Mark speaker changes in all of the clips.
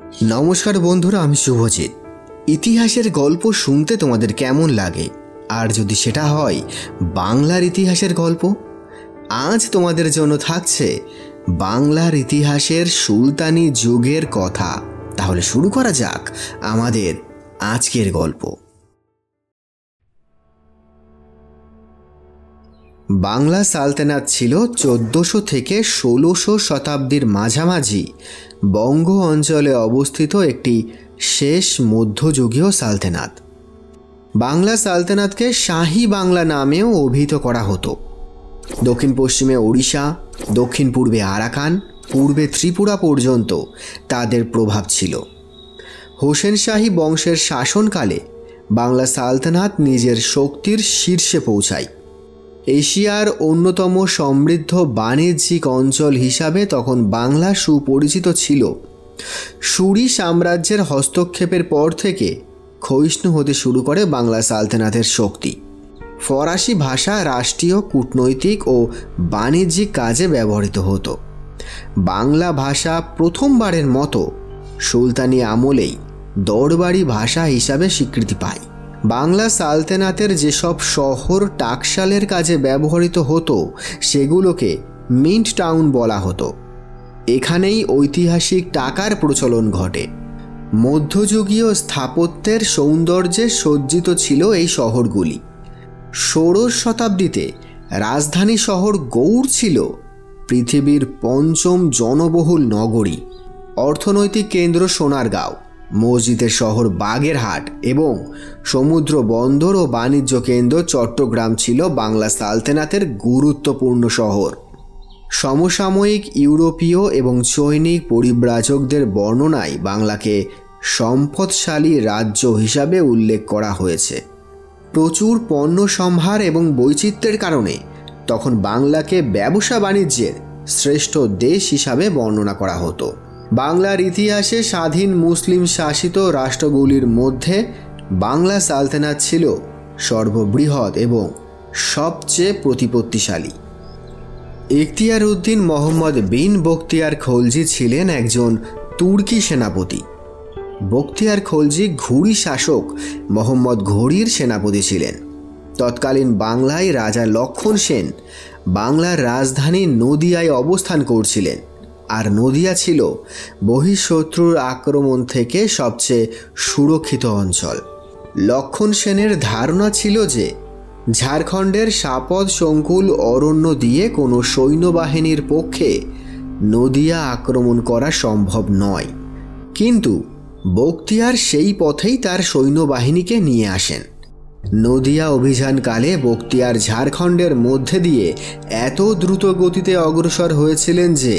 Speaker 1: নমস্কার বন্ধুরা, আমি শুভজিৎ। ইতিহাসের গল্প শুনতে তোমাদের কেমন লাগে? আর যদি সেটা হয় বাংলার ইতিহাসের গল্প, আজ তোমাদের জন্য থাকছে বাংলার ইতিহাসের সুলতানি যুগের কথা। তাহলে শুরু করা যাক আমাদের আজকের গল্প। বাংলা সালতানাত ছিল 1400 থেকে 1600 শতাব্দীর মাঝামাঝি বঙ্গ অঞ্চলে অবস্থিত একটি শেষ মধ্যযুগীয় সালতানাত। বাংলা সালতানাতকে শাহী বাংলা নামেও অভিহিত করা হতো। দক্ষিণ পশ্চিমে ওড়িশা, দক্ষিণ পূর্বে আরাকান, পূর্বে ত্রিপুরা পর্যন্ত তাদের প্রভাব ছিল। হোসেন শাহী বংশের শাসনকালে বাংলা সালতানাত নিজের শক্তির শীর্ষে পৌঁছায়। এশিয়ার অন্যতম সমৃদ্ধ বাণিজ্যিক অঞ্চল হিসাবে তখন বাংলা সুপরিচিত ছিল। সুরি সাম্রাজ্যের হস্তক্ষেপের পর থেকে ক্ষয়িষ্ণু হতে শুরু করে বাংলা সালতানাতের শক্তি। ফরাসি ভাষা রাষ্ট্রীয়, কূটনৈতিক ও বাণিজ্যিক কাজে ব্যবহৃত হতো। বাংলা ভাষা প্রথমবারের মতো সুলতানি আমলেই দরবারি ভাষা হিসাবে স্বীকৃতি পায়। বাংলা সালতানাতের যেসব শহর টাকশালের কাজে ব্যবহৃত হতো সেগুলোকে মিন্ট টাউন বলা হতো। এখানেই ঐতিহাসিক টাকার প্রচলন ঘটে। মধ্যযুগীয় স্থাপত্যের সৌন্দর্যে সজ্জিত ছিল এই শহরগুলি। ষোড়শ শতাব্দীতে রাজধানী শহর গৌড় ছিল পৃথিবীর পঞ্চম জনবহুল নগরী। অর্থনৈতিক কেন্দ্র সোনারগাঁও, মসজিদের শহর বাগেরহাট এবং সমুদ্র বন্দর ও বাণিজ্য কেন্দ্র চট্টগ্রাম ছিল বাংলা সালতানাতের গুরুত্বপূর্ণ শহর। সমসাময়িক ইউরোপীয় এবং চৈনিক পরিব্রাজকদের বর্ণনায় বাংলাকে সম্পদশালী রাজ্য হিসাবে উল্লেখ করা হয়েছে। প্রচুর পণ্য সম্ভার এবং বৈচিত্র্যের কারণে তখন বাংলাকে ব্যবসা বাণিজ্যের শ্রেষ্ঠ দেশ হিসাবে বর্ণনা করা হতো। বাংলার ইতিহাসে স্বাধীন মুসলিম শাসিত রাষ্ট্রগুলির মধ্যে বাংলা সালতানাত ছিল সর্ববৃহৎ এবং সবচেয়ে প্রতিপত্তিশালী। ইখতিয়ার উদ্দিন মোহাম্মদ বিন বখতিয়ার খলজি ছিলেন একজন তুর্কি সেনাপতি। বখতিয়ার খলজি ঘুরি শাসক মোহাম্মদ ঘুরির সেনাপতি ছিলেন। তৎকালীন বাংলায় রাজা লক্ষণ সেন বাংলার রাজধানী নদিয়ায় অবস্থান করছিলেন, আর নদিয়া ছিল বহিঃশত্রুর আক্রমণ থেকে সবচেয়ে সুরক্ষিত অঞ্চল। লক্ষণ সেনের ধারণা ছিল যে ঝাড়খণ্ডের সাপদ সংকুল অরণ্য দিয়ে কোনো সৈন্যবাহিনীর পক্ষে নদিয়া আক্রমণ করা সম্ভব নয়, কিন্তু বখতিয়ার সেই পথেই তার সৈন্যবাহিনীকে নিয়ে আসেন। নদিয়া অভিযানকালে বখতিয়ার ঝাড়খণ্ডের মধ্যে দিয়ে এত দ্রুত গতিতে অগ্রসর হয়েছিলেন যে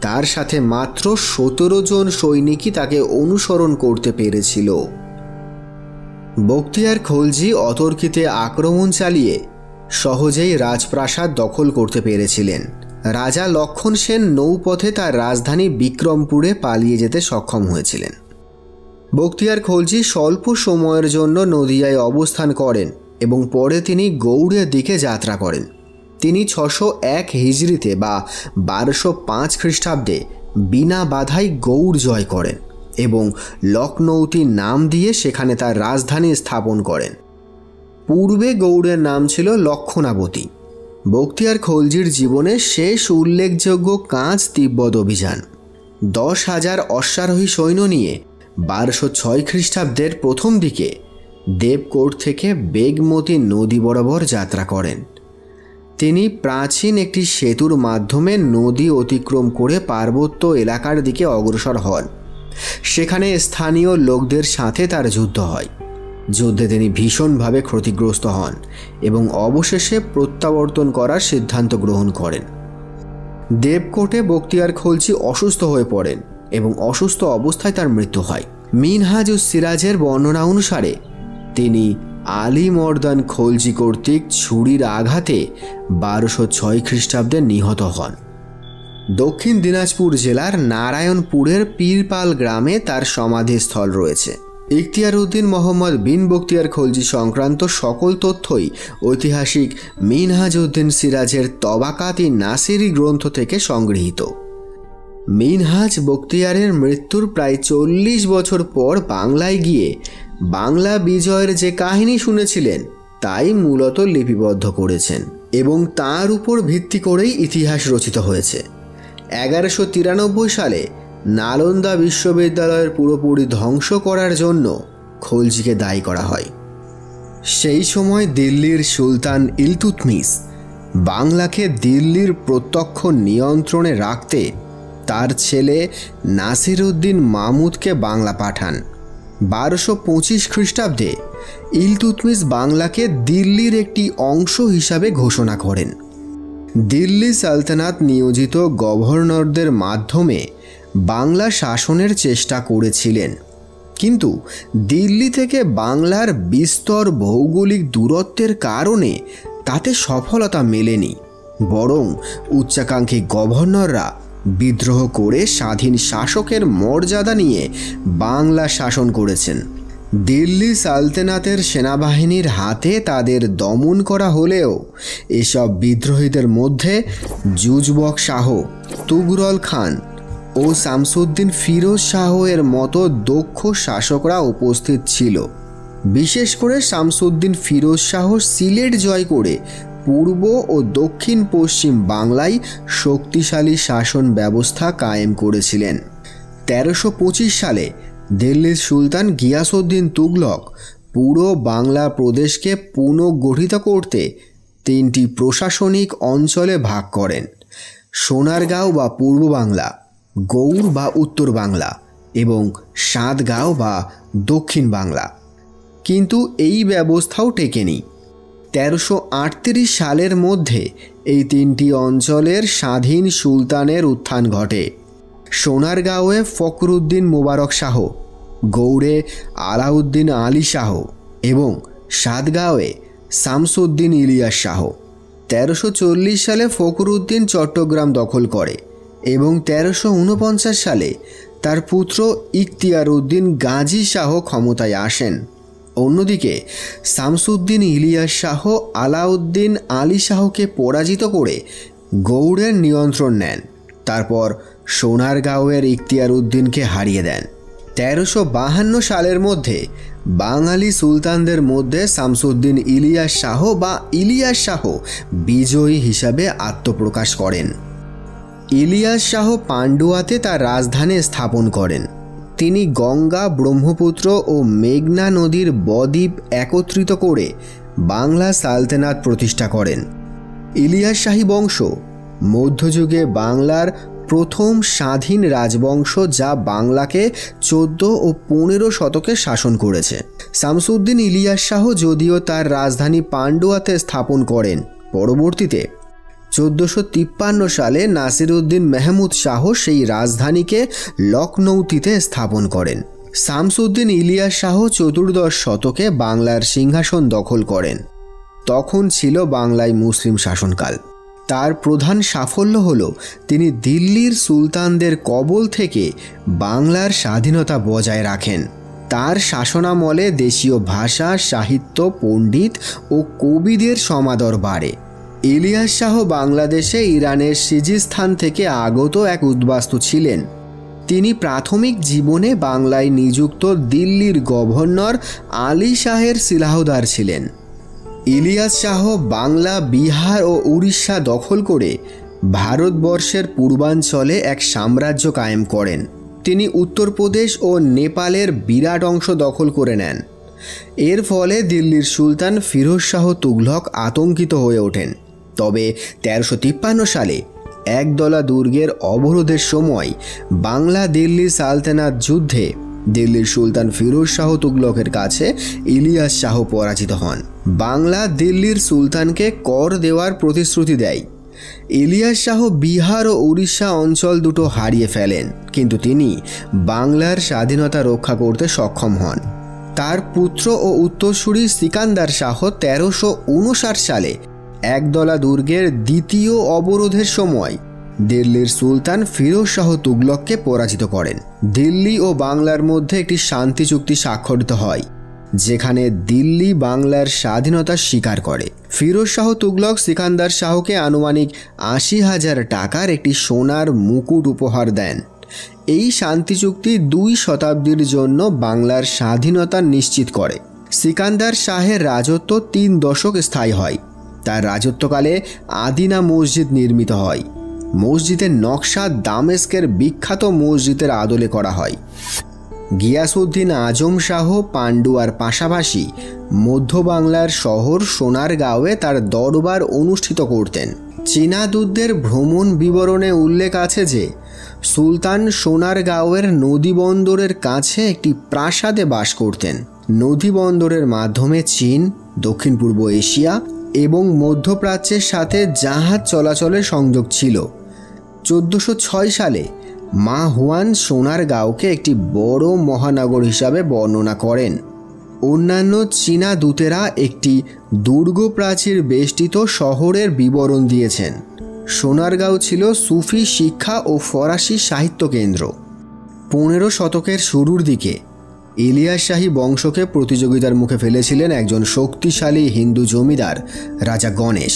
Speaker 1: তার সাথে মাত্র 17 জন সৈনিকই তাকে অনুসরণ করতে পেরেছিল। বখতিয়ার খলজি অতর্কিতে আক্রমণ চালিয়ে সহজেই রাজপ্রাসাদ দখল করতে পেরেছিলেন। রাজা লক্ষণ সেন নৌপথে তার রাজধানী বিক্রমপুরে পালিয়ে যেতে সক্ষম হয়েছিলেন। বখতিয়ার খলজি স্বল্প সময়ের জন্য নদিয়ায় অবস্থান করেন এবং পরে তিনি গৌড়ের দিকে যাত্রা করেন। তিনি 601 হিজরিতে বা 1205 খ্রিস্টাব্দে বিনা বাধাই গৌড় জয় করেন এবং লখনৌতি নাম দিয়ে সেখানে তার রাজধানী স্থাপন করেন। পূর্বে গৌড়ের নাম ছিল লক্ষণাবতী। বখতিয়ার খলজির জীবনের শেষ উল্লেখযোগ্য কাজ তিব্বত অভিযান। 10,000 অশ্বারোহী সৈন্য নিয়ে 1206 খ্রিস্টাব্দের প্রথম দিকে দেবকোট থেকে বেগমতী নদী বরাবর যাত্রা করেন। তিনি প্রাচীন একটি সেতুর মাধ্যমে নদী অতিক্রম করে পার্বত্য এলাকার দিকে অগ্রসর হন। সেখানে স্থানীয় লোকদের সাথে তার যুদ্ধ হয়। যুদ্ধে তিনি ভীষণভাবে ক্ষতিগ্রস্ত হন এবং অবশেষে প্রত্যাবর্তন করার সিদ্ধান্ত গ্রহণ করেন। দেবকোটে বখতিয়ার খলজি অসুস্থ হয়ে পড়েন এবং অসুস্থ অবস্থায় তার মৃত্যু হয়। মিনহাজুস সিরাজের বর্ণনা অনুসারে তিনি আলী মর্দান খলজি কর্তৃক ছুরির আঘাতে 1206 খ্রিস্টাব্দে নিহত হন। দক্ষিণ দিনাজপুর জেলার নারায়ণপুরের পীরপাল গ্রামে তার সমাধিস্থল রয়েছে। ইখতিয়ার উদ্দিন মোহাম্মদ বিন বখতিয়ার খলজি সংক্রান্ত সকল তথ্যই ঐতিহাসিক মিনহাজউদ্দিন সিরাজের তবাকাত-ই নাসিরি গ্রন্থ থেকে সংগৃহীত। মিনহাজ বখতিয়ারের মৃত্যুর প্রায় 40 বছর পর বাংলায় গিয়ে বাংলা বিজয়ের যে কাহিনী শুনেছিলেন তাই মূলত লিপিবদ্ধ করেছেন এবং তার উপর ভিত্তি করেই ইতিহাস রচিত হয়েছে। 1193 সালে নালন্দা বিশ্ববিদ্যালয়ের পুরোপুরি ধ্বংস করার জন্য খলজিকে দায়ী করা হয়। সেই সময় দিল্লির সুলতান ইলতুৎমিশ বাংলাকে দিল্লির প্রত্যক্ষ নিয়ন্ত্রণে রাখতে তার ছেলে নাসিরউদ্দিন মাহমুদকে বাংলা পাঠান। 1225 খ্রিস্টাব্দে ইলতুৎমিশ বাংলাকে দিল্লির একটি অংশ হিসাবে ঘোষণা করেন। দিল্লি সালতানাত নিয়োজিত গভর্নরদের মাধ্যমে বাংলা শাসনের চেষ্টা করেছিলেন, কিন্তু দিল্লি থেকে বাংলার বিস্তর ভৌগোলিক দূরত্বের কারণে তাতে সফলতা মেলেনি। বরং উচ্চাকাঙ্ক্ষী গভর্নররা বিদ্রোহ করে স্বাধীন শাসকের মর্যাদা নিয়ে বাংলা শাসন করেছেন। দিল্লি সালতানাতের সেনাবাহিনীর হাতে তাদের দমন করা হলেও এসব বিদ্রোহীদের মধ্যে জুজবক শাহ, তুগরল খান ও শামসুদ্দিন ফিরোজ শাহ এর মতো দক্ষ শাসকরা উপস্থিত ছিল। বিশেষ করে শামসুদ্দিন ফিরোজ শাহ সিলেট জয় করে পূর্ব ও দক্ষিণ পশ্চিম বাংলায় শক্তিশালী শাসন ব্যবস্থা কায়েম করেছিলেন। 1325 সালে দিল্লির সুলতান গিয়াসউদ্দিন তুগলক পুরো বাংলা প্রদেশকে পুনর্গঠিত করতে 3টি প্রশাসনিক অঞ্চলে ভাগ করেন: সোনারগাঁও বা পূর্ব বাংলা, গৌড় বা উত্তর বাংলা এবং সাতগাঁও বা দক্ষিণ বাংলা। কিন্তু এই ব্যবস্থাও টেকেনি। 1338 সালের মধ্যে এই 3টি অঞ্চলের স্বাধীন সুলতানের উত্থান ঘটে। সোনারগাঁওয়ে ফখরুদ্দিন মোবারক শাহ, গৌড়ে আলাউদ্দিন আলী শাহ এবং সাতগাঁওয়ে শামসুদ্দিন ইলিয়াস শাহ। 1340 সালে ফখরুদ্দিন চট্টগ্রাম দখল করে এবং 1349 সালে তার পুত্র ইখতিয়ার উদ্দিন গাজী শাহ ক্ষমতায় আসেন। অন্যদিকে শামসুদ্দিন ইলিয়াস শাহ আলাউদ্দিন আলী শাহকে পরাজিত করে গৌড়ের নিয়ন্ত্রণ নেন। তারপর সোনারগাঁওয়ের ইখতিয়ার উদ্দিনকে হারিয়ে দেন। 1352 সালের মধ্যে বাঙালি সুলতানদের মধ্যে শামসুদ্দিন ইলিয়াস শাহ বা ইলিয়াস শাহ বিজয়ী হিসাবে আত্মপ্রকাশ করেন। ইলিয়াস শাহ পান্ডুয়াতে তার রাজধানী স্থাপন করেন। তিনি গঙ্গা, ব্রহ্মপুত্র ও মেঘনা নদীর বদ্বীপ একত্রিত করে বাংলা সালতানাত প্রতিষ্ঠা করেন। ইলিয়াস শাহী বংশ মধ্যযুগে বাংলার প্রথম স্বাধীন রাজবংশ, যা বাংলাকে 14 ও 15 শতকে শাসন করেছে। শামসুদ্দিন ইলিয়াস শাহ যদিও তার রাজধানী পান্ডুয়াতে স্থাপন করেন, পরবর্তীতে 1453 সালে নাসিরউদ্দিন মেহমুদ শাহ সেই রাজধানীকে লখনৌতিতে স্থাপন করেন। শামসুদ্দিন ইলিয়াস শাহ 14 শতকে বাংলার সিংহাসন দখল করেন। তখন ছিল বাংলায় মুসলিম শাসনকাল। তার প্রধান সাফল্য হল তিনি দিল্লির সুলতানদের কবল থেকে বাংলার স্বাধীনতা বজায় রাখেন। তার শাসনামলে দেশীয় ভাষা, সাহিত্য, পণ্ডিত ও কবিদের সমাদর বাড়ে। ইলিয়াস শাহ বাংলাদেশে ইরানের সিজিস্তান থেকে আগত এক উদ্বাস্তু ছিলেন। তিনি প্রাথমিক জীবনে বাংলায় নিযুক্ত দিল্লির গভর্নর আলী শাহের সিলাহদার ছিলেন। ইলিয়াস শাহ বাংলা, বিহার ও উড়িষ্যা দখল করে ভারতবর্ষের পূর্বাঞ্চলে এক সাম্রাজ্য কায়েম করেন। তিনি উত্তরপ্রদেশ ও নেপালের বিরাট অংশ দখল করে নেন। এর ফলে দিল্লির সুলতান ফিরোজ শাহ তুগলক আতঙ্কিত হয়ে ওঠেন। তবে 1353 সালে একদলা দুর্গের অবরোধের সময় বাংলা দিল্লি সালতানাত যুদ্ধে দিল্লির সুলতান ফিরোজ শাহ তুগলকের কাছে ইলিয়াস শাহ পরাজিত হন। বাংলা দিল্লির সুলতানকে কর দেওয়ার প্রতিশ্রুতি দেয়। ইলিয়াস শাহ বিহার ও উড়িষ্যা অঞ্চল দুটো হারিয়ে ফেলেন, কিন্তু তিনি বাংলার স্বাধীনতা রক্ষা করতে সক্ষম হন। তার পুত্র ও উত্তরসূরি সিকান্দার শাহ 1359 সালে একদলা দুর্গের দ্বিতীয় অবরোধের সময় দিল্লির সুলতান ফিরোজ শাহ তুগলককে পরাজিত করেন। দিল্লি ও বাংলার মধ্যে একটি শান্তি চুক্তি স্বাক্ষরিত হয়। যেখানে দিল্লি বাংলার স্বাধীনতা স্বীকার করে। ফিরোজ শাহ তুগলক সিকান্দার শাহকে আনুমানিক ৮০,০০০ টাকার একটি সোনার মুকুট উপহার দেন। এই শান্তি চুক্তি ২ শতাব্দীর জন্য বাংলার স্বাধীনতা নিশ্চিত করে। সিকান্দার শাহের রাজত্ব ৩ দশক স্থায়ী হয়। তার রাজত্বকালে আদিনা মসজিদ নির্মিত হয়। মসজিদের নকশা দামেস্কের বিখ্যাত মসজিদের আদলে করা হয়। গিয়াসউদ্দিন আজম শাহ পান্ডুয়ার পাশাপাশি মধ্য বাংলার শহর সোনারগাঁওয়ে তার দরবার অনুষ্ঠিত করতেন। চীনা দূতদের ভ্রমণ বিবরণে উল্লেখ আছে যে সুলতান সোনারগাঁওয়ের নদীবন্দরের কাছে একটি প্রাসাদে বাস করতেন। নদীবন্দরের মাধ্যমে চীন, দক্ষিণ পূর্ব এশিয়া এবং মধ্যপ্রাচ্যের সাথে জাহাজ চলাচলের সংযোগ ছিল। ১৪০৬ সালে মা হুয়ান সোনারগাঁওকে একটি বড় মহানগর হিসাবে বর্ণনা করেন। অন্যান্য চীনা দূতেরা একটি দুর্গ প্রাচীর বেষ্টিত শহরের বিবরণ দিয়েছেন। সোনারগাঁও ছিল সুফি শিক্ষা ও ফরাসি সাহিত্য কেন্দ্র। ১৫ শতকের শুরুর দিকে ইলিয়াস শাহী বংশকে প্রতিযোগিতার মুখে ফেলেছিলেন একজন শক্তিশালী হিন্দু জমিদার রাজা গণেশ।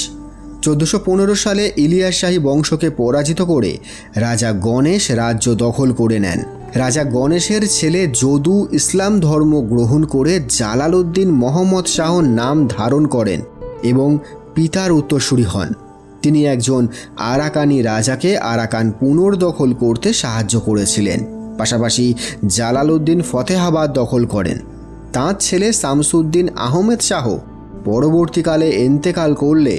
Speaker 1: ১৪১৫ সালে ইলিয়াস শাহী বংশকে পরাজিত করে রাজা গণেশ রাজ্য দখল করে নেন। রাজা গণেশের ছেলে যদু ইসলাম ধর্ম গ্রহণ করে জালালউদ্দিন মোহাম্মদ শাহ নাম ধারণ করেন এবং পিতার উত্তরসূরি হন। তিনি একজন আরাকানি রাজাকে আরাকান পুনর্দখল করতে সাহায্য করেছিলেন। পাশাপাশি জালালউদ্দিন ফতেহাবাদ দখল করেন। তাঁর ছেলে শামসুদ্দিন আহমেদ শাহ পরবর্তীকালে ইন্তেকাল করলে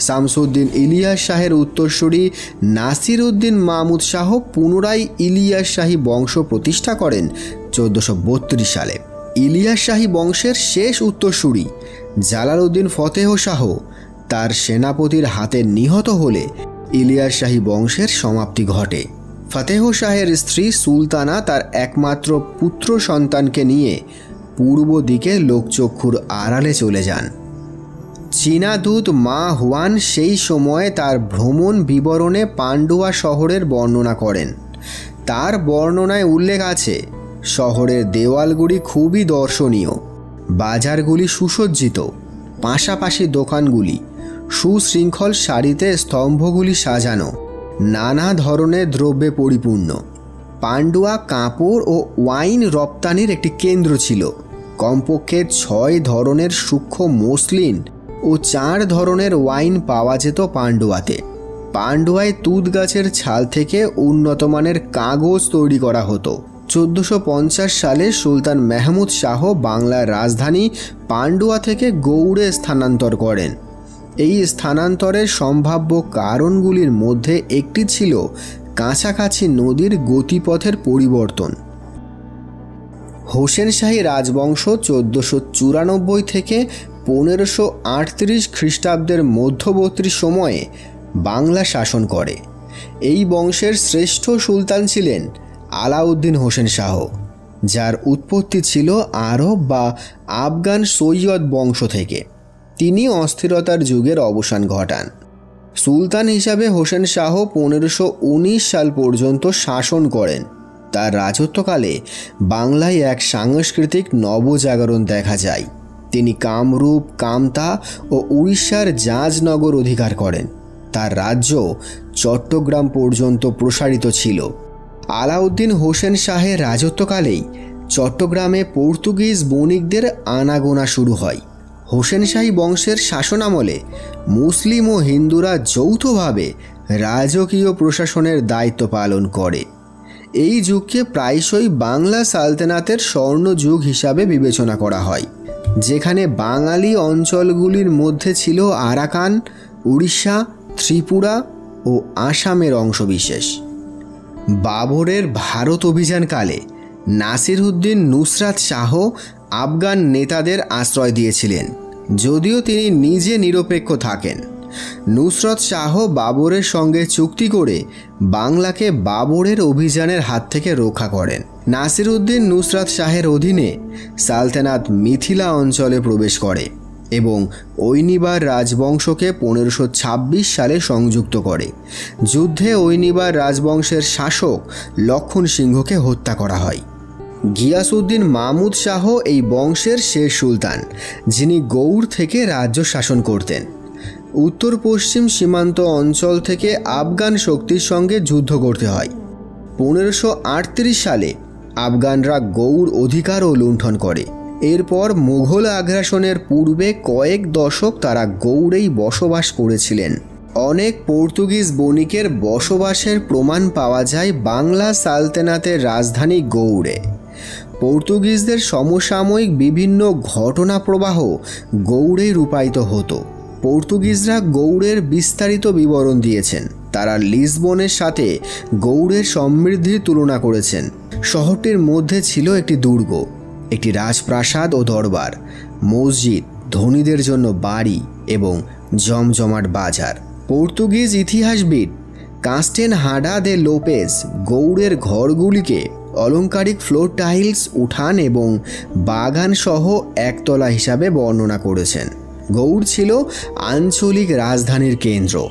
Speaker 1: শামসুদ্দিন ইলিয়াস শাহের উত্তরসূরি নাসির উদ্দিন মাহমুদ শাহ পুনরায় ইলিয়াস শাহী বংশ প্রতিষ্ঠা করেন ১৪৩২ সালে। ইলিয়াস শাহী বংশের শেষ উত্তরসূরি জালালউদ্দিন ফতেহ শাহ তার সেনাপতির হাতে নিহত হলে ইলিয়াস শাহী বংশের সমাপ্তি ঘটে। ফতেহ শাহের স্ত্রী সুলতানা তার একমাত্র পুত্র সন্তানকে নিয়ে পূর্ব দিকে লোকচক্ষুর আড়ালে চলে যান। চীনা দূত মা হুয়ান সেই সময়ে তার ভ্রমণ বিবরণে পান্ডুয়া শহরের বর্ণনা করেন। তার বর্ণনায় উল্লেখ আছে, শহরের দেওয়ালগুলি খুবই দর্শনীয়, বাজারগুলি সুসজ্জিত, পাশাপাশি দোকানগুলি সুশৃঙ্খল সারিতে স্তম্ভগুলি সাজানো, নানা ধরনের দ্রব্যে পরিপূর্ণ। পান্ডুয়া কাপড় ও ওয়াইন রপ্তানির একটি কেন্দ্র ছিল। কমপক্ষে ৬ ধরনের সূক্ষ্ম মসলিন ও ৪ ধরনের ওয়াইন পাওয়া যেত পান্ডুয়াতে। পান্ডুয়ায় তুঁত গাছের ছাল থেকে উন্নতমানের কাগজ তৈরি করা হতো। ১৪৫০ সালে সুলতান মেহমুদ শাহ বাংলার রাজধানী পান্ডুয়া থেকে গৌড়ে স্থানান্তর করেন। এই স্থানান্তরের সম্ভাব্য কারণগুলির মধ্যে একটি ছিল কাছাকাছি নদীর গতিপথের পরিবর্তন। হোসেন শাহী রাজবংশ ১৪৯৪ থেকে ১৫৩৮ খ্রিস্টাব্দের মধ্যবর্তী সময়ে বাংলা শাসন করে। এই বংশের শ্রেষ্ঠ সুলতান ছিলেন আলাউদ্দিন হোসেন শাহ, যার উৎপত্তি ছিল আরব বা আফগান সৈয়দ বংশ থেকে। তিনি অস্থিরতার যুগের অবসান ঘটান। সুলতান হিসাবে হোসেন শাহ ১৫১৯ সাল পর্যন্ত শাসন করেন। তার রাজত্বকালে বাংলায় এক সাংস্কৃতিক নবজাগরণ দেখা যায়। তিনি কামরূপ, কামতা ও উড়িষ্যার জাজনগর অধিকার করেন। তার রাজ্য চট্টগ্রাম পর্যন্ত প্রসারিত ছিল। আলাউদ্দিন হোসেন শাহের রাজত্বকালেই চট্টগ্রামে পর্তুগিজ বণিকদের আনাগোনা শুরু হয়। হোসেন শাহী বংশের শাসনামলে মুসলিম ও হিন্দুরা যৌথভাবে রাজকীয় প্রশাসনের দায়িত্ব পালন করে। এই যুগকে প্রায়শই বাংলা সালতানাতের স্বর্ণযুগ হিসাবে বিবেচনা করা হয়, যেখানে বাঙালি অঞ্চলগুলির মধ্যে ছিল আরাকান, উড়িষ্যা, ত্রিপুরা ও আসামের অংশবিশেষ। বাবরের ভারত অভিযানকালে নাসির উদ্দিন নুসরাত শাহ আফগান নেতাদের আশ্রয় দিয়েছিলেন, যদিও তিনি নিজে নিরপেক্ষ থাকেন। নুসরত শাহ বাবরের সঙ্গে চুক্তি করে বাংলাকে বাবরের অভিযানের হাত থেকে রক্ষা করেন। নাসির উদ্দিন নুসরাত শাহের অধীনে সালতানাত মিথিলা অঞ্চলে প্রবেশ করে এবং ঐনিবার রাজবংশকে ১৫২৬ সালে সংযুক্ত করে। যুদ্ধে ঐনিবার রাজবংশের শাসক লক্ষণ সিংহকে হত্যা করা হয়। গিয়াসউদ্দিন মাহমুদ শাহ এই বংশের শেষ সুলতান, যিনি গৌড় থেকে রাজ্য শাসন করতেন। উত্তর পশ্চিম সীমান্ত অঞ্চল থেকে আফগান শক্তির সঙ্গে যুদ্ধ করতে হয়। 1538 সালে আফগানরা গৌড় অধিকার ও লুণ্ঠন করে। এরপর মুঘল আগ্রাসনের পূর্বে কয়েক দশক তারা গৌড়েই বসবাস করেছিলেন। অনেক পর্তুগিজ বণিকের বসবাসের প্রমাণ পাওয়া যায় বাংলা সালতানাতের রাজধানী গৌড়ে। পর্তুগিজদের সমসাময়িক বিভিন্ন ঘটনা প্রবাহ গৌড়েই রূপায়িত হতো। পর্তুগিজরা গৌড়ের বিস্তারিত বিবরণ দিয়েছেন। তারা লিসবনের সাথে গৌড়ের সমৃদ্ধির তুলনা করেছেন। শহরটির মধ্যে ছিল একটি দুর্গ, একটি রাজপ্রাসাদ ও দরবার, মসজিদ, ধনীদের জন্য বাড়ি এবং জমজমাট বাজার। পর্তুগিজ ইতিহাসবিদ কাস্টেন হাডা দে লোপেজ গৌড়ের ঘরগুলিকে অলংকারিক ফ্লোর টাইলস, উঠান এবং বাগান সহ একতলা হিসাবে বর্ণনা করেছেন। গৌড় ছিল আঞ্চলিক রাজধানীর কেন্দ্র।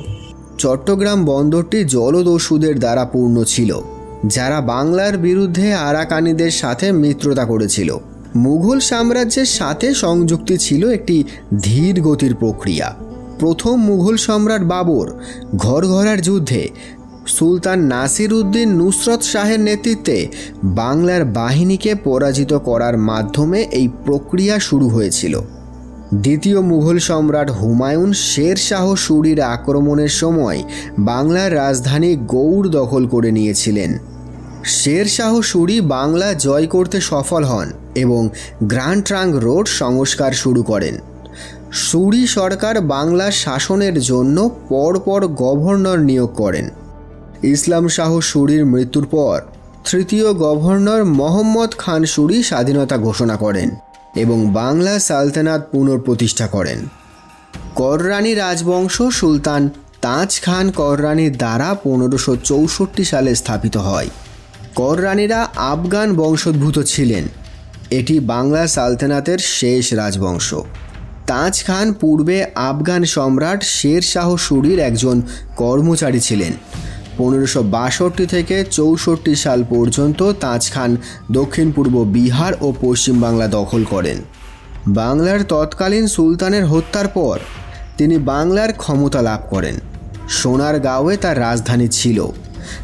Speaker 1: চট্টগ্রাম বন্দরটি জলদস্যুদের দ্বারা পূর্ণ ছিল, যারা বাংলার বিরুদ্ধে আরাকানিদের সাথে মিত্রতা করেছিল। মুঘল সাম্রাজ্যের সাথে সংযুক্তি ছিল একটি ধীর গতির প্রক্রিয়া। প্রথম মুঘল সম্রাট বাবর ঘরঘরার যুদ্ধে সুলতান নাসির উদ্দিন নুসরত শাহের নেতৃত্বে বাংলার বাহিনীকে পরাজিত করার মাধ্যমে এই প্রক্রিয়া শুরু হয়েছিল। দ্বিতীয় মুঘল সম্রাট হুমায়ুন শের শাহ সুরির আক্রমণের সময় বাংলার রাজধানী গৌড় দখল করে নিয়েছিলেন। শের শাহ সুরি বাংলা জয় করতে সফল হন এবং গ্র্যান্ড ট্রাঙ্ক রোড সংস্কার শুরু করেন। সুরি সরকার বাংলার শাসনের জন্য পরপর গভর্নর নিয়োগ করেন। ইসলাম শাহ সুরির মৃত্যুর পর তৃতীয় গভর্নর মোহাম্মদ খান সুরি স্বাধীনতা ঘোষণা করেন এবং বাংলা সালতানাত পুনঃপ্রতিষ্ঠা করেন। কররানী রাজবংশ সুলতান তাজ খান কররানীর দ্বারা 1564 সালে স্থাপিত হয়। কররানীরা আফগান বংশোদ্ভূত ছিলেন। এটি বাংলা সালতানাতের শেষ রাজবংশ। তাজ খান পূর্বে আফগান সম্রাট শের শাহ সুরির একজন কর্মচারী ছিলেন। 1562 থেকে 64 সাল পর্যন্ত তাজ খান দক্ষিণ পূর্ব বিহার ও পশ্চিম বাংলা দখল করেন। বাংলার তৎকালীন সুলতানের হত্যার পর তিনি বাংলার ক্ষমতা লাভ করেন। সোনারগাঁওয়ে তার রাজধানী ছিল।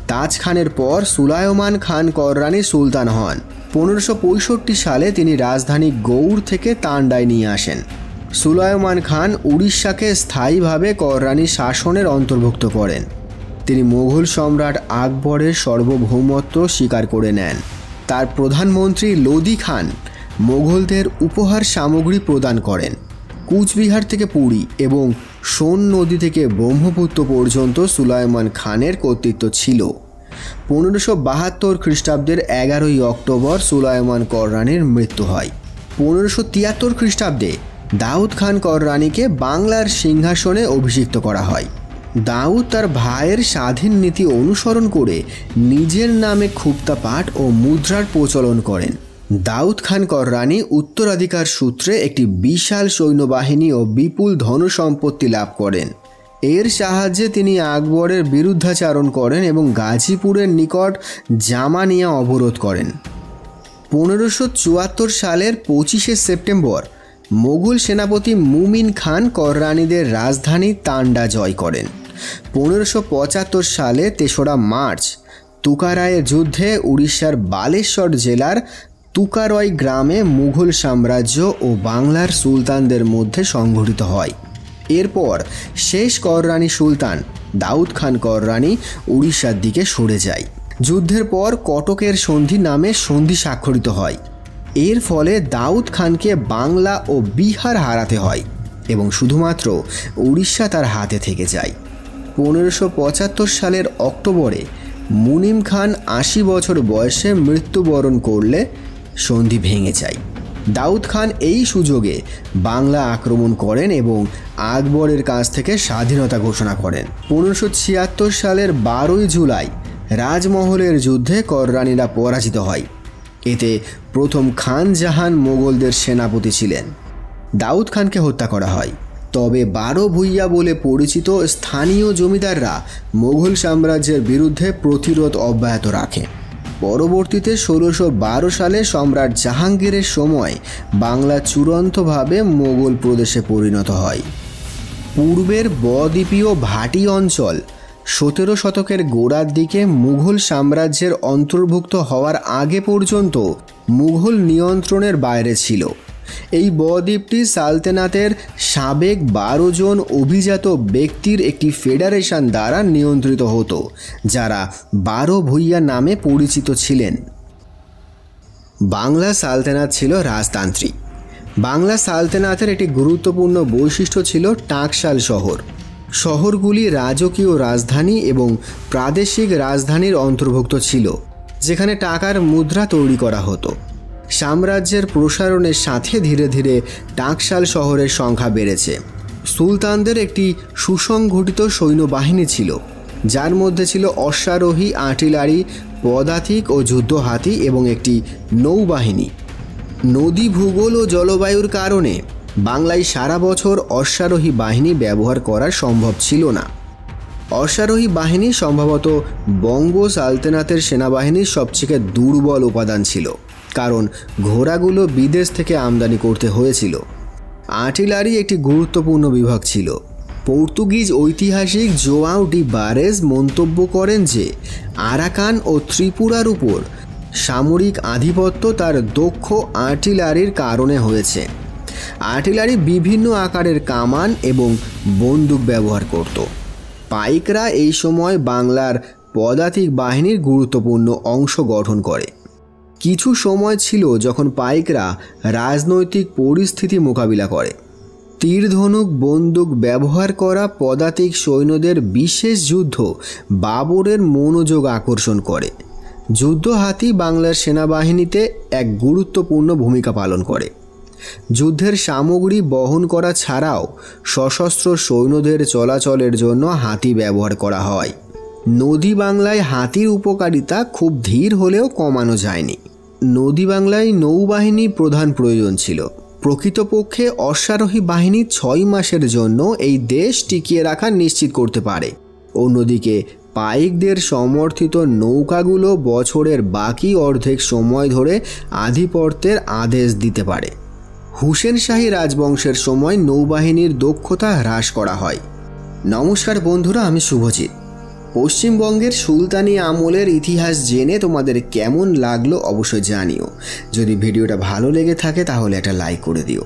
Speaker 1: তাজ খানের পর সুলায়মান খান কররানী সুলতান হন। 1565 সালে তিনি রাজধানী গৌড় থেকে তান্ডায় নিয়ে আসেন। সুলায়মান খান উড়িষ্যাকে স্থায়ীভাবে কররানী শাসনের অন্তর্ভুক্ত করেন। তিনি মুঘল সম্রাট আকবরের সার্বভৌমত্ব স্বীকার করে নেন। তার প্রধানমন্ত্রী লোদি খান মোগলদের উপহার সামগ্রী প্রদান করেন। কুচবিহার থেকে পুরী এবং সোন নদী থেকে ব্রহ্মপুত্র পর্যন্ত সুলায়মান খানের কর্তৃত্ব ছিল। 1572 খ্রিস্টাব্দের 11 অক্টোবর সুলায়মান কররানীর মৃত্যু হয়। 1573 খ্রিস্টাব্দে দাউদ খান কররানীকে বাংলার সিংহাসনে অভিষিক্ত করা হয়। দাউদ তার ভাইয়ের স্বাধীন নীতি অনুসরণ করে নিজের নামে খুপ্তা পাঠ ও মুদ্রার প্রচলন করেন। দাউদ খান কররানী উত্তরাধিকার সূত্রে একটি বিশাল সৈন্যবাহিনী ও বিপুল ধনসম্পত্তি লাভ করেন। এর সাহায্যে তিনি আকবরের বিরুদ্ধাচারণ করেন এবং গাজীপুরের নিকট জামানিয়া অবরোধ করেন। 1574 সালের 25 সেপ্টেম্বর মোগল সেনাপতি মুমিন খান কররানীদের রাজধানী তান্ডা জয় করেন। 1575 সালে 3রা মার্চ তুকারায়ের যুদ্ধে উড়িষ্যার বালেশ্বর জেলার তুকারয় গ্রামে মুঘল সাম্রাজ্য ও বাংলার সুলতানদের মধ্যে সংঘটিত হয়। এরপর শেষ কররানী সুলতান দাউদ খান কররানী উড়িষ্যার দিকে সরে যায়। যুদ্ধের পর কটকের সন্ধি নামে সন্ধি স্বাক্ষরিত হয়। এর ফলে দাউদ খানকে বাংলা ও বিহার হারাতে হয় এবং শুধুমাত্র উড়িষ্যা তার হাতে থেকে যায়। 1575 সালের অক্টোবরে মুনিম খান 80 বছর বয়সে মৃত্যুবরণ করলে সন্ধি ভেঙে যায়। দাউদ খান এই সুযোগে বাংলা আক্রমণ করেন এবং আকবরের কাছ থেকে স্বাধীনতা ঘোষণা করেন। 1576 সালের 12 জুলাই রাজমহলের যুদ্ধে কররানীরা পরাজিত হয়। এতে প্রথম খান জাহান মোগলদের সেনাপতি ছিলেন। দাউদ খানকে হত্যা করা হয়। তবে 12 ভূঁইয়া বলে পরিচিত স্থানীয় জমিদাররা মোগল সাম্রাজ্যের বিরুদ্ধে প্রতিরোধ অব্যাহত রাখে। পরবর্তীতে 1612 সালে সম্রাট জাহাঙ্গীরের সময় বাংলা চূড়ান্তভাবে মোগল প্রদেশে পরিণত হয়। পূর্বের বদ্বীপীয় ভাটি অঞ্চল 17 শতকের গোড়ার দিকে মুঘল সাম্রাজ্যের অন্তর্ভুক্ত হওয়ার আগে পর্যন্ত মুঘল নিয়ন্ত্রণের বাইরে ছিল। এই বদ্বীপটি সালতানাতের সাবেক 12 জন অভিজাত ব্যক্তির একটি ফেডারেশন দ্বারা নিয়ন্ত্রিত হতো, যারা 12 ভূঁইয়া নামে পরিচিত ছিলেন। বাংলা সালতানাত ছিল রাজতান্ত্রিক। বাংলা সালতানাতের একটি গুরুত্বপূর্ণ বৈশিষ্ট্য ছিল টাকশাল শহর। শহরগুলি রাজকীয় রাজধানী এবং প্রাদেশিক রাজধানীর অন্তর্ভুক্ত ছিল, যেখানে টাকার মুদ্রা তৈরি করা হতো। সাম্রাজ্যের প্রসারণের সাথে ধীরে ধীরে টাকশাল শহরের সংখ্যা বেড়েছে। সুলতানদের একটি সুসংগঠিত সৈন্যবাহিনী ছিল, যার মধ্যে ছিল অশ্বারোহী, আর্টিলারি, পদাতিক ও যুদ্ধ হাতি এবং একটি নৌবাহিনী। নদী, ভূগোল ও জলবায়ুর কারণে বাংলায় সারা বছর অশ্বারোহী বাহিনী ব্যবহার করা সম্ভব ছিল না। অশ্বারোহী বাহিনী সম্ভবত বঙ্গ সালতানাতের সেনাবাহিনীর সবচেয়ে দুর্বল উপাদান ছিল, কারণ ঘোড়াগুলো বিদেশ থেকে আমদানি করতে হয়েছিল। আর্টিলারি একটি গুরুত্বপূর্ণ বিভাগ ছিল। পর্তুগিজ ঐতিহাসিক জোয়াও ডি বারেজ মন্তব্য করেন যে আরাকান ও ত্রিপুরার উপর সামরিক আধিপত্য তার দক্ষ আর্টিলারির কারণে হয়েছে। আর্টিলারি বিভিন্ন আকারের কামান এবং বন্দুক ব্যবহার করত। পাইকরা এই সময় বাংলার পদাতিক বাহিনীর গুরুত্বপূর্ণ অংশ গঠন করে। কিছু সময় ছিল যখন পাইকরা রাজনৈতিক পরিস্থিতি মোকাবিলা করে। তীর, ধনুক, বন্দুক ব্যবহার করা পদাতিক সৈন্যদের বিশেষ যুদ্ধ বাবরের মনোযোগ আকর্ষণ করে। যুদ্ধ হাতি বাংলার সেনাবাহিনীতে এক গুরুত্বপূর্ণ ভূমিকা পালন করে। যুদ্ধের সামগ্রী বহন করা ছাড়াও সশস্ত্র সৈন্যদের চলাচলের জন্য হাতি ব্যবহার করা হয়। নদী বাংলায় হাতির উপকারিতা খুব ধীর হলেও কমানো যায়নি। নদী বাংলায় নৌবাহিনী প্রধান প্রয়োজন ছিল। প্রকৃতপক্ষে অশ্বারোহী বাহিনী 6 মাসের জন্য এই দেশ টিকিয়ে রাখা নিশ্চিত করতে পারে। অন্যদিকে পাইকদের সমর্থিত নৌকাগুলো বছরের বাকি অর্ধেক সময় ধরে আধিপত্যের আদেশ দিতে পারে। হুসেন শাহী রাজবংশের সময় নৌবাহিনীর দক্ষতা হ্রাস করা হয়। নমস্কার বন্ধুরা, আমি শুভজিৎ। পশ্চিমবঙ্গের সুলতানি আমলের ইতিহাস জেনে তোমাদের কেমন লাগলো অবশ্যই জানিও। যদি ভিডিওটা ভালো লেগে থাকে তাহলে একটা লাইক করে দিও।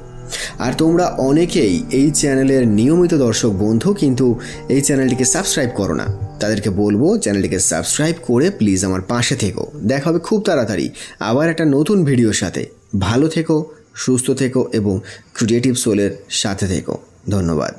Speaker 1: আর তোমরা অনেকেই এই চ্যানেলের নিয়মিত দর্শক বন্ধু, কিন্তু এই চ্যানেলটিকে সাবস্ক্রাইব করো না। তাদেরকে বলবো চ্যানেলটিকে সাবস্ক্রাইব করে প্লিজ আমার পাশে থেকো। দেখা হবে খুব তাড়াতাড়ি আবার একটা নতুন ভিডিওর সাথে। ভালো থেকো, সুস্থ থেকো এবং ক্রিয়েটিভ সোলের সাথে থেকো। ধন্যবাদ।